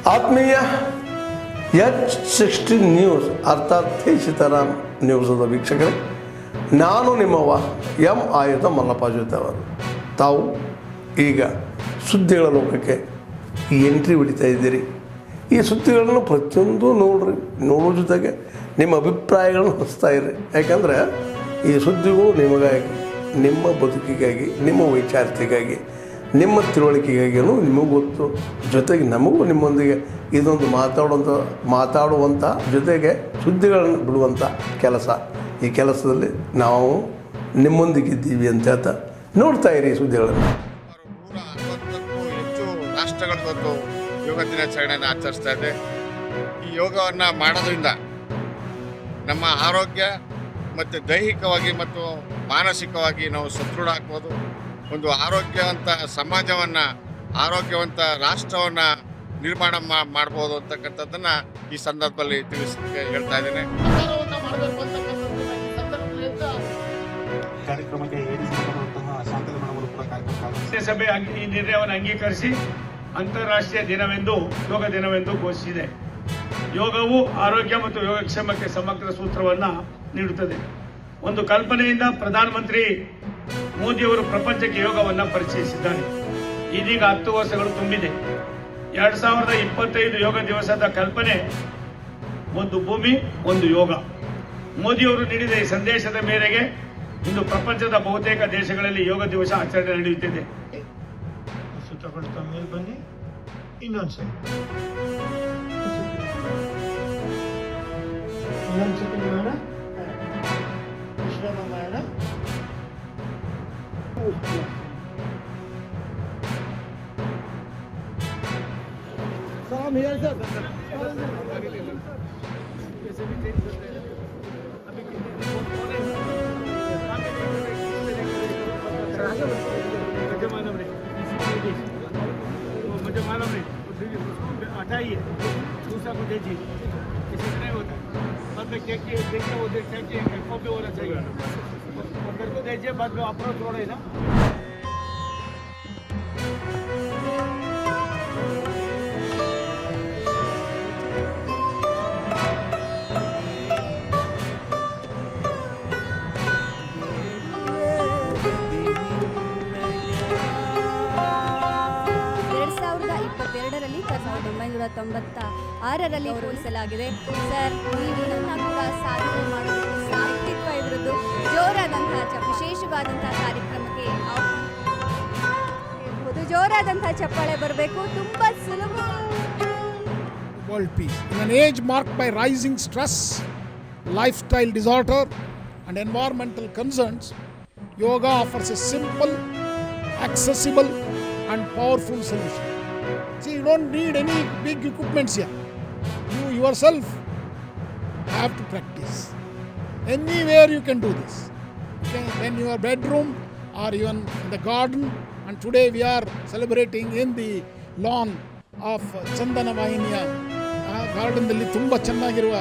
ಆತ್ಮೀಯ H60 news ಅರ್ಥಾತ್ ಸೀತಾರಾಮ್ ನ್ಯೂಸದ ವೀಕ್ಷಕರೇ, ನಾನು ನಿಮ್ಮವ ಎಂ ಆಯುಧ ಮಲ್ಲಪ್ಪ ಜೊತೆವರು. ತಾವು ಈಗ ಸುದ್ದಿಗಳ ಲೋಕಕ್ಕೆ ಎಂಟ್ರಿ ಹೊಡಿತಾ ಇದ್ದೀರಿ. ಈ ಸುದ್ದಿಗಳನ್ನು ಪ್ರತಿಯೊಂದು ನೋಡೋ ಜೊತೆಗೆ ನಿಮ್ಮ ಅಭಿಪ್ರಾಯಗಳನ್ನು ಹಂಚ್ತಾ ಇರಿ. ಯಾಕಂದರೆ ಈ ಸುದ್ದಿಗಳು ನಿಮಗಾಗಿ, ನಿಮ್ಮ ಬದುಕಿಗಾಗಿ, ನಿಮ್ಮ ವೈಚಾರಿಕೆಗಾಗಿ, ನಿಮ್ಮ ತಿಳುವಳಿಕೆಗಾಗಿಯೂ ನಿಮಗೂ ಗೊತ್ತು. ಜೊತೆಗೆ ನಮಗೂ ನಿಮ್ಮೊಂದಿಗೆ ಇದೊಂದು ಮಾತಾಡುವಂಥ ಜೊತೆಗೆ ಸುದ್ದಿಗಳನ್ನು ಬಿಡುವಂಥ ಕೆಲಸ. ಈ ಕೆಲಸದಲ್ಲಿ ನಾವು ನಿಮ್ಮೊಂದಿಗಿದ್ದೀವಿ ಅಂತ ಹೇಳ್ತಾ ನೋಡ್ತಾ ಇರಿ ಸುದ್ದಿಗಳನ್ನು. 160ಕ್ಕೂ ಹೆಚ್ಚು ರಾಷ್ಟ್ರಗಳದ್ದು ಯೋಗ ದಿನಾಚರಣೆಯನ್ನು ಆಚರಿಸ್ತಾ ಇದೆ. ಈ ಯೋಗವನ್ನು ಮಾಡೋದ್ರಿಂದ ನಮ್ಮ ಆರೋಗ್ಯ ಮತ್ತು ದೈಹಿಕವಾಗಿ ಮತ್ತು ಮಾನಸಿಕವಾಗಿ ನಾವು ಸದೃಢ ಆಗ್ಬೋದು. ಒಂದು ಆರೋಗ್ಯವಂತ ಸಮಾಜವನ್ನು, ಆರೋಗ್ಯವಂತ ರಾಷ್ಟ್ರವನ್ನು ನಿರ್ಮಾಣ ಮಾಡ್ಬೋದು ಅಂತಕ್ಕಂಥದ್ದನ್ನು ಈ ಸಂದರ್ಭದಲ್ಲಿ ತಿಳಿಸಲಿಕ್ಕೆ ಹೇಳ್ತಾ ಇದ್ದೇನೆ. ಸಭೆ ಈ ನಿರ್ಣಯವನ್ನು ಅಂಗೀಕರಿಸಿ ಅಂತಾರಾಷ್ಟ್ರೀಯ ದಿನವೆಂದು ಯೋಗ ದಿನವೆಂದು ಘೋಷಿಸಿದೆ. ಯೋಗವು ಆರೋಗ್ಯ ಮತ್ತು ಯೋಗಕ್ಷೇಮಕ್ಕೆ ಸಮಗ್ರ ಸೂತ್ರವನ್ನು ನೀಡುತ್ತದೆ. ಒಂದು ಕಲ್ಪನೆಯಿಂದ ಪ್ರಧಾನಮಂತ್ರಿ ಮೋದಿಯವರು ಪ್ರಪಂಚಕ್ಕೆ ಯೋಗವನ್ನು ಪರಿಚಯಿಸಿದ್ದಾರೆ. ಇದೀಗ 10 ವರ್ಷಗಳು ತುಂಬಿದೆ. 2025 ಯೋಗ ದಿವಸದ ಕಲ್ಪನೆ ಒಂದು ಭೂಮಿ ಒಂದು ಯೋಗ. ಮೋದಿಯವರು ನೀಡಿದ ಈ ಸಂದೇಶದ ಮೇರೆಗೆ ಇಂದು ಪ್ರಪಂಚದ ಬಹುತೇಕ ದೇಶಗಳಲ್ಲಿ ಯೋಗ ದಿವಸ ಆಚರಣೆ ನಡೆಯುತ್ತಿದೆ. ಮೇಲೆ ಬನ್ನಿ, ಇನ್ನೊಂದ್ಸರಿ ಮಾಡೋಣ, ವಿಶ್ರಾಮ ಮಾಡೋಣ. मुझे मालूम नहीं, हटाइए, दूसरा को दीजिए, किसी से नहीं होता. बाद में क्या किए देखिए, वो देखते हैं कि कॉपी होना चाहिए, मेरे को दीजिए, बाद में अपना थोड़ा ही ना. ರಲ್ಲಿ 1996ರಲ್ಲಿ ಹೋಲಿಸಲಾಗಿದೆ. ಸರ್, ನೀವು ನನ್ನ ಕೂಡ ಸಾಧನೆ ಮಾಡೋದಕ್ಕೆ ಸಾಹಿತ್ಯಿಕ ಇದ್ರದ್ದು ಜೋರಾದಂತಹ ವಿಶೇಷವಾದಂತಹ ಕಾರ್ಯಕ್ರಮಕ್ಕೆ ಜೋರಾದಂತಹ ಚಪ್ಪಾಳೆ ಬರಬೇಕು. ತುಂಬಾ ಸುಲಭ. World peace. In an age marked by rising stress, lifestyle disorder and environmental concerns, yoga offers a simple, accessible and powerful solution. See, you don't need any big equipments here. You yourself have to practice. Anywhere you can do this. Okay? In your bedroom or even in the garden. And today we are celebrating in the lawn of Chandana Vahiniya ಗಾರ್ಡನ್ದಲ್ಲಿ ತುಂಬ ಚೆನ್ನಾಗಿರುವ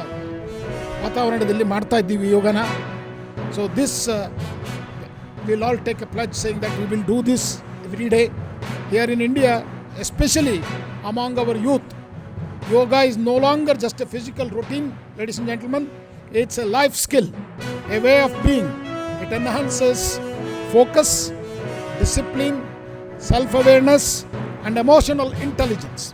ವಾತಾವರಣದಲ್ಲಿ ಮಾಡ್ತಾ ಇದ್ದೀವಿ ಯೋಗನ. So this we'll all take a pledge saying that we will do this every day. Here in India, especially among our youth, yoga is no longer just a physical routine, ladies and gentlemen. It's a life skill, a way of being. It enhances focus, discipline, self-awareness and emotional intelligence.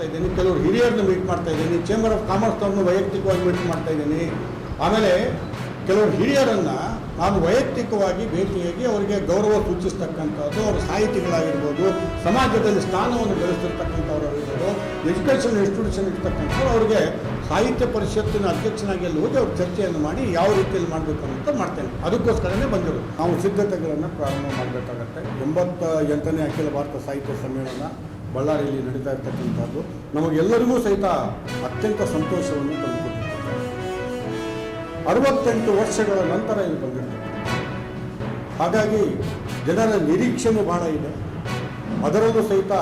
ಇದ್ದೀನಿ, ಕೆಲವರು ಹಿರಿಯರನ್ನು meet ಮಾಡ್ತಾ ಇದ್ದೀನಿ, chamber of commerce ಅವ್ರನ್ನ ವೈಯಕ್ತಿಕವಾಗಿ meet ಮಾಡ್ತಾ ಇದ್ದೀನಿ. ಆಮೇಲೆ ಕೆಲವರು ಹಿರಿಯರನ್ನು ನಾನು ವೈಯಕ್ತಿಕವಾಗಿ ಭೇಟಿಯಾಗಿ ಅವರಿಗೆ ಗೌರವ ಸೂಚಿಸ್ತಕ್ಕಂಥದ್ದು, ಅವರ ಸಾಹಿತಿಗಳಾಗಿರ್ಬೋದು, ಸಮಾಜದಲ್ಲಿ ಸ್ಥಾನವನ್ನು ಗಳಿಸಿರ್ತಕ್ಕಂಥವ್ರಾಗಿರ್ಬೋದು, ಎಜುಕೇಷನ್ ಇನ್ಸ್ಟಿಟ್ಯೂಷನ್ ಇರ್ತಕ್ಕಂಥವ್ರು ಅವರಿಗೆ ಸಾಹಿತ್ಯ ಪರಿಷತ್ತಿನ ಅಧ್ಯಕ್ಷನಾಗಿ ಅಲ್ಲಿ ಹೋಗಿ ಅವ್ರು ಚರ್ಚೆಯನ್ನು ಮಾಡಿ ಯಾವ ರೀತಿಯಲ್ಲಿ ಮಾಡಬೇಕು ಅಂತ ಮಾಡ್ತೇನೆ. ಅದಕ್ಕೋಸ್ಕರನೇ ಬಂದಿರೋದು. ನಾವು ಸಿದ್ಧತೆಗಳನ್ನು ಪ್ರಾರಂಭ ಮಾಡಬೇಕಾಗತ್ತೆ. 88ನೇ ಅಖಿಲ ಭಾರತ ಸಾಹಿತ್ಯ ಸಮ್ಮೇಳನ ಬಳ್ಳಾರಿಯಲ್ಲಿ ನಡೀತಾ ಇರ್ತಕ್ಕಂಥದ್ದು ನಮಗೆಲ್ಲರಿಗೂ ಸಹಿತ ಅತ್ಯಂತ ಸಂತೋಷವನ್ನು ತಂದುಕೊಟ್ಟಿದೆ. 68 ವರ್ಷಗಳ ನಂತರ ಇದು ಬಂದಿರ್ತದೆ. ಹಾಗಾಗಿ ಜನರ ನಿರೀಕ್ಷೆಯೂ ಬಹಳ ಇದೆ. ಅದರಲ್ಲೂ ಸಹಿತ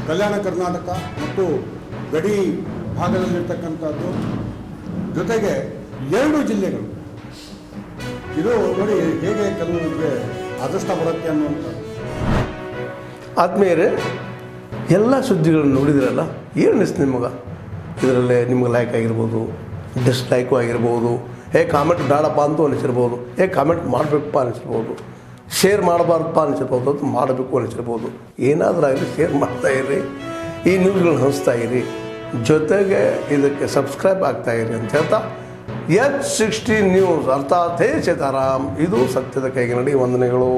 ಕಲ್ಯಾಣ ಕರ್ನಾಟಕ ಮತ್ತು ಗಡಿ ಭಾಗದಲ್ಲಿರ್ತಕ್ಕಂಥದ್ದು, ಜೊತೆಗೆ 2 ಜಿಲ್ಲೆಗಳು. ಇದು ನೋಡಿ ಹೇಗೆ ಕೆಲವರಿಗೆ ಅದೃಷ್ಟ ಬರುತ್ತೆ ಅನ್ನುವಂಥದ್ದು. ಆದ್ಮೇಲೆ ಎಲ್ಲ ಸುದ್ದಿಗಳನ್ನು ನೋಡಿದ್ರಲ್ಲ, ಏನು ಅನಿಸ್ತು ನಿಮಗೆ? ಇದರಲ್ಲೇ ನಿಮ್ಗೆ ಲೈಕ್ ಆಗಿರ್ಬೋದು, ಡಿಸ್ಲೈಕು ಆಗಿರ್ಬೋದು, ಕಾಮೆಂಟ್ ಬೇಡಪ್ಪ ಅಂತೂ ಅನಿಸಿರ್ಬೋದು, ಕಾಮೆಂಟ್ ಮಾಡಬೇಕಪ್ಪ ಅನಿಸಿರ್ಬೋದು, ಶೇರ್ ಮಾಡಬಾರ್ದಪ್ಪ ಅನಿಸಿರ್ಬೋದು, ಅದು ಮಾಡಬೇಕು ಅನಿಸಿರ್ಬೋದು. ಏನಾದರೂ ಆಗಲಿ ಶೇರ್ ಮಾಡ್ತಾಯಿರಿ, ಈ ನ್ಯೂಸ್ಗಳನ್ನ ಹಂಚ್ತಾ ಇರಿ, ಜೊತೆಗೆ ಇದಕ್ಕೆ ಸಬ್ಸ್ಕ್ರೈಬ್ ಆಗ್ತಾಯಿರಿ ಅಂತ ಹೇಳ್ತಾ H16 ನ್ಯೂಸ್ ಅರ್ಥಾತ್ ಹೇ ಸೀತಾರಾಮ್, ಇದು ಸತ್ಯದ ಕೈಗೆ ನಡಿ. ವಂದನೆಗಳು.